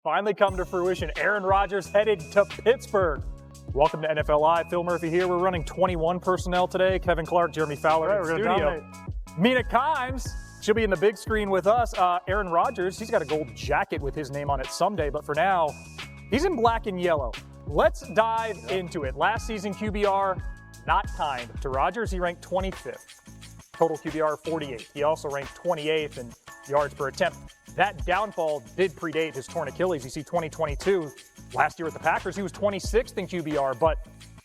finally come to fruition. Aaron Rodgers headed to Pittsburgh. Welcome to NFL Live. Phil Murphy here. We're running 21 personnel today. Kevin Clark, Jeremy Fowler in the studio. Mina Kimes, she'll be in the big screen with us. Aaron Rodgers, he's got a gold jacket with his name on it someday, but for now, he's in black and yellow. Let's dive into it. Last season, QBR, not kind to Rodgers. He ranked 25th. Total QBR, 48th. He also ranked 28th in yards per attempt. That downfall did predate his torn Achilles. You see 2022, last year with the Packers, he was 26th in QBR, but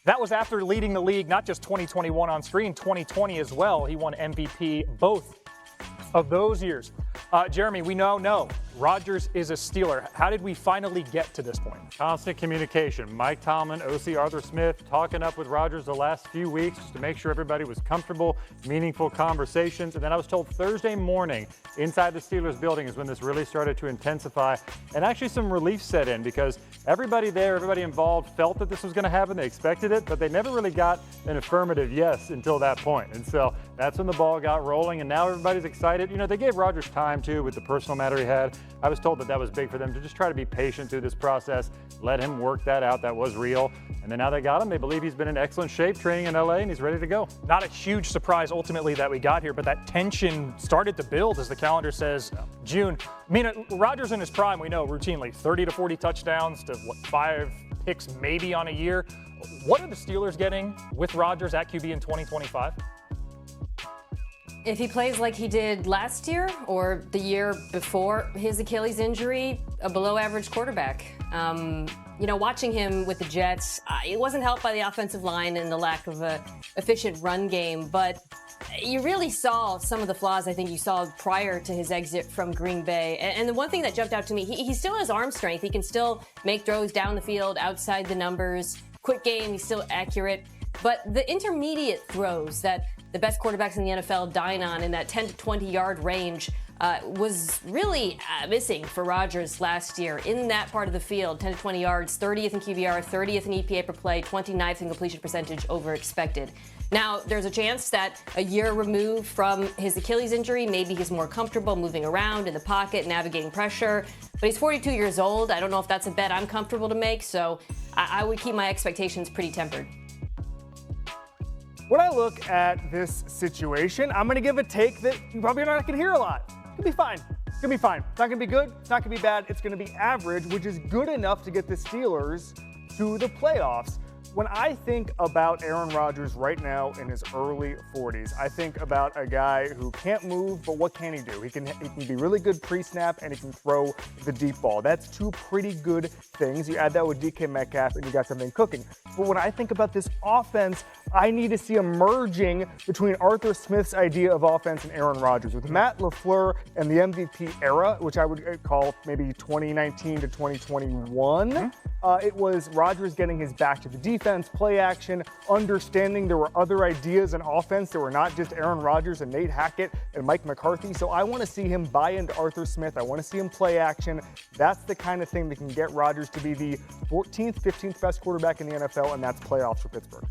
that was after leading the league, not just 2021 on screen, 2020 as well. He won MVP both of those years. Jeremy, we know Rodgers is a Steeler. How did we finally get to this point? Constant communication. Mike Tomlin, OC Arthur Smith, talking up with Rodgers the last few weeks just to make sure everybody was comfortable, meaningful conversations. And then I was told Thursday morning inside the Steelers building is when this really started to intensify. And actually some relief set in because everybody there, everybody involved felt that this was going to happen. They expected it, but they never really got an affirmative yes until that point. And so that's when the ball got rolling. And now everybody's excited. You know, they gave Rodgers time too with the personal matter he had. I was told that that was big for them to just try to be patient through this process, let him work that out. That was real. And then now they got him. They believe he's been in excellent shape training in LA and he's ready to go. Not a huge surprise ultimately that we got here, but that tension started to build as the calendar says June. I mean, Rodgers in his prime, we know routinely 30 to 40 touchdowns to 5 picks maybe on a year. What are the Steelers getting with Rodgers at QB in 2025? If he plays like he did last year or the year before his Achilles injury, a below-average quarterback. Watching him with the Jets, it wasn't helped by the offensive line and the lack of an efficient run game, but you really saw some of the flaws I think you saw prior to his exit from Green Bay. And the one thing that jumped out to me, he still has arm strength. He can still make throws down the field, outside the numbers. Quick game, he's still accurate. But the intermediate throws that the best quarterbacks in the NFL dine on in that 10 to 20-yard range was really missing for Rodgers last year in that part of the field. 10 to 20 yards, 30th in QBR, 30th in EPA per play, 29th in completion percentage over expected. Now, there's a chance that a year removed from his Achilles injury, maybe he's more comfortable moving around in the pocket, navigating pressure. But he's 42 years old. I don't know if that's a bet I'm comfortable to make, so I would keep my expectations pretty tempered. When I look at this situation, I'm going to give a take that you probably are not going to hear a lot. It's going to be fine. It's going to be fine. It's not going to be good. It's not going to be bad. It's going to be average, which is good enough to get the Steelers to the playoffs. When I think about Aaron Rodgers right now in his early 40s, I think about a guy who can't move, but what can he do? He can be really good pre-snap and he can throw the deep ball. That's two pretty good things. You add that with DK Metcalf and you got something cooking. But when I think about this offense, I need to see a merging between Arthur Smith's idea of offense and Aaron Rodgers. With Matt LaFleur and the MVP era, which I would call maybe 2019 to 2021, it was Rodgers getting his back to the defense, play action, understanding there were other ideas in offense. There were not just Aaron Rodgers and Nate Hackett and Mike McCarthy. So I want to see him buy into Arthur Smith. I want to see him play action. That's the kind of thing that can get Rodgers to be the 14th, 15th best quarterback in the NFL, and that's playoffs for Pittsburgh.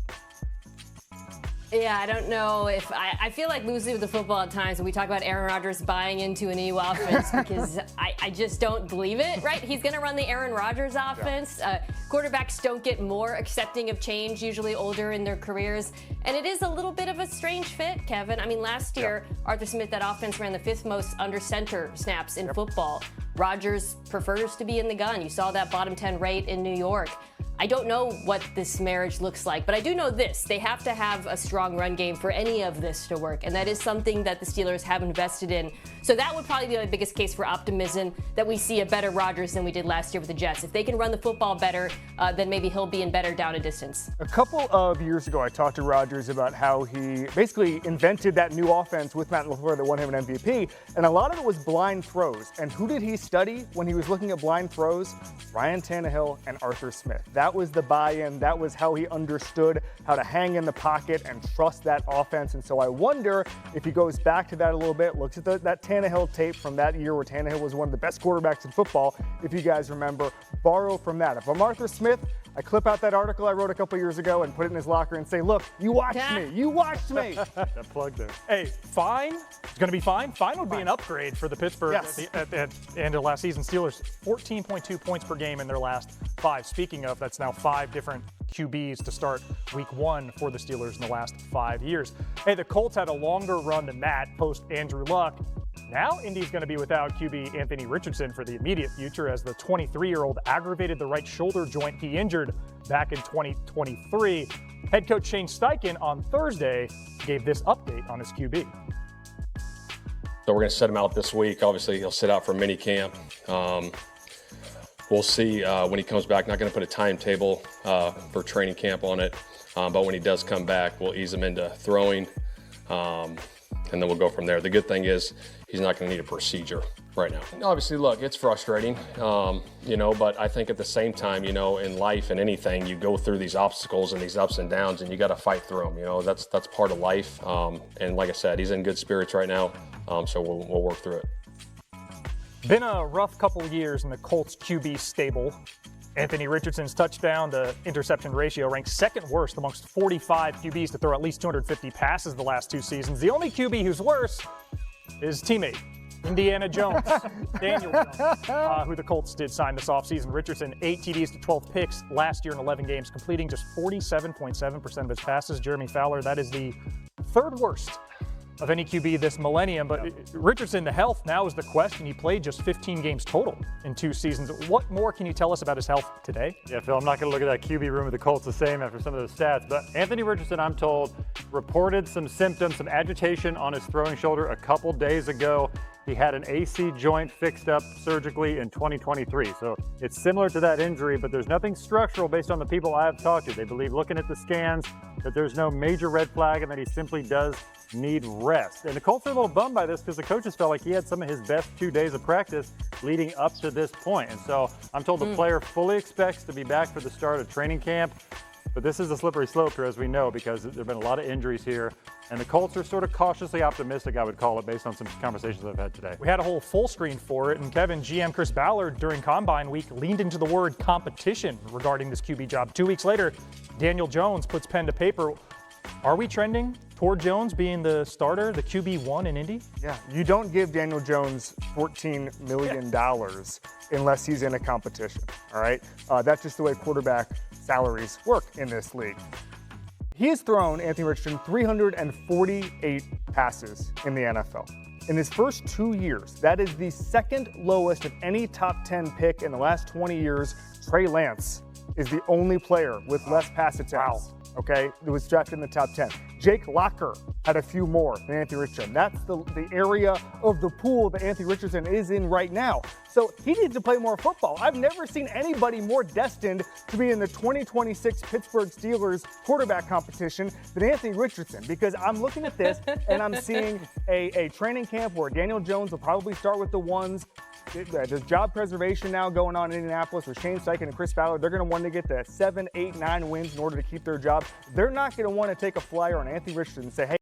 Yeah, I don't know if I feel like loosely with the football at times when we talk about Aaron Rodgers buying into a new offense because I just don't believe it, right? He's going to run the Aaron Rodgers offense. Yeah. Quarterbacks don't get more accepting of change, usually older in their careers. And it is a little bit of a strange fit, Kevin. I mean, last year, Arthur Smith, that offense ran the 5th most under center snaps in football. Rodgers prefers to be in the gun. You saw that bottom 10 rate in New York. I don't know what this marriage looks like, but I do know this. They have to have a strong run game for any of this to work, and that is something that the Steelers have invested in. So that would probably be my biggest case for optimism, that we see a better Rodgers than we did last year with the Jets. If they can run the football better, then maybe he'll be in better down a distance. A couple of years ago, I talked to Rodgers about how he basically invented that new offense with Matt LaFleur that won him an MVP, and a lot of it was blind throws. And who did he study when he was looking at blind throws? Ryan Tannehill and Arthur Smith. That was the buy-in. That was how he understood how to hang in the pocket and trust that offense. And so I wonder if he goes back to that a little bit, looks at that Tannehill tape from that year where Tannehill was one of the best quarterbacks in football, if you guys remember, borrow from that. If I'm Arthur Smith, I clip out that article I wrote a couple years ago and put it in his locker and say, look, you watched me. You watched me. That plug there. Hey, fine. It's going to be fine. Fine would be an upgrade for the Pittsburgh at the end of last season. Steelers, 14.2 points per game in their last 5. Speaking of, that's now 5 different QBs to start week 1 for the Steelers in the last 5 years. Hey, the Colts had a longer run than that post Andrew Luck. Now Indy's going to be without QB Anthony Richardson for the immediate future as the 23-year-old aggravated the right shoulder joint he injured back in 2023. Head coach Shane Steichen on Thursday gave this update on his QB. So we're going to set him out this week. Obviously, he'll sit out for mini camp. We'll see when he comes back. Not going to put a timetable for training camp on it, but when he does come back, we'll ease him into throwing, and then we'll go from there. The good thing is he's not going to need a procedure right now. Obviously, look, it's frustrating, but I think at the same time, in life and anything, you go through these obstacles and these ups and downs, and you got to fight through them. That's part of life. And like I said, he's in good spirits right now, so we'll work through it. Been a rough couple of years in the Colts QB stable. Anthony Richardson's touchdown to interception ratio ranks second worst amongst 45 QBs to throw at least 250 passes the last 2 seasons. The only QB who's worse is teammate Indiana Jones, Daniel Jones, who the Colts did sign this offseason. Richardson, 8 TDs to 12 picks last year in 11 games, completing just 47.7% of his passes. Jeremy Fowler, that is the 3rd worst of any QB this millennium. But Richardson, the health now is the question. He played just 15 games total in 2 seasons. What more can you tell us about his health today? Yeah, Phil, I'm not going to look at that QB room of the Colts the same after some of those stats, but Anthony Richardson, I'm told, reported some symptoms, some agitation on his throwing shoulder a couple days ago. He had an AC joint fixed up surgically in 2023. So it's similar to that injury, but there's nothing structural based on the people I have talked to. They believe, looking at the scans, that there's no major red flag and that he simply does need rest. And the Colts are a little bummed by this because the coaches felt like he had some of his best 2 days of practice leading up to this point. And so I'm told the player fully expects to be back for the start of training camp. But this is a slippery slope here, as we know, because there have been a lot of injuries here. And the Colts are sort of cautiously optimistic, I would call it, based on some conversations I've had today. We had a whole full screen for it, and Kevin, GM Chris Ballard during Combine Week leaned into the word competition regarding this QB job. 2 weeks later, Daniel Jones puts pen to paper. Are we trending toward Jones being the starter, the QB1 in Indy? Yeah, you don't give Daniel Jones $14 million unless he's in a competition, all right? That's just the way quarterback salaries work in this league. He has thrown, Anthony Richardson, 348 passes in the NFL. In his first 2 years, that is the 2nd lowest of any top 10 pick in the last 20 years. Trey Lance is the only player with less pass attempts. Okay, it was drafted in the top 10. Jake Locker had a few more than Anthony Richardson. That's the area of the pool that Anthony Richardson is in right now. So he needs to play more football. I've never seen anybody more destined to be in the 2026 Pittsburgh Steelers quarterback competition than Anthony Richardson, because I'm looking at this and I'm seeing a training camp where Daniel Jones will probably start with the ones. There's job preservation now going on in Indianapolis with Shane Steichen and Chris Ballard. They're going to want to get the 7, 8, 9 wins in order to keep their job. They're not going to want to take a flyer on Anthony Richardson and say, hey,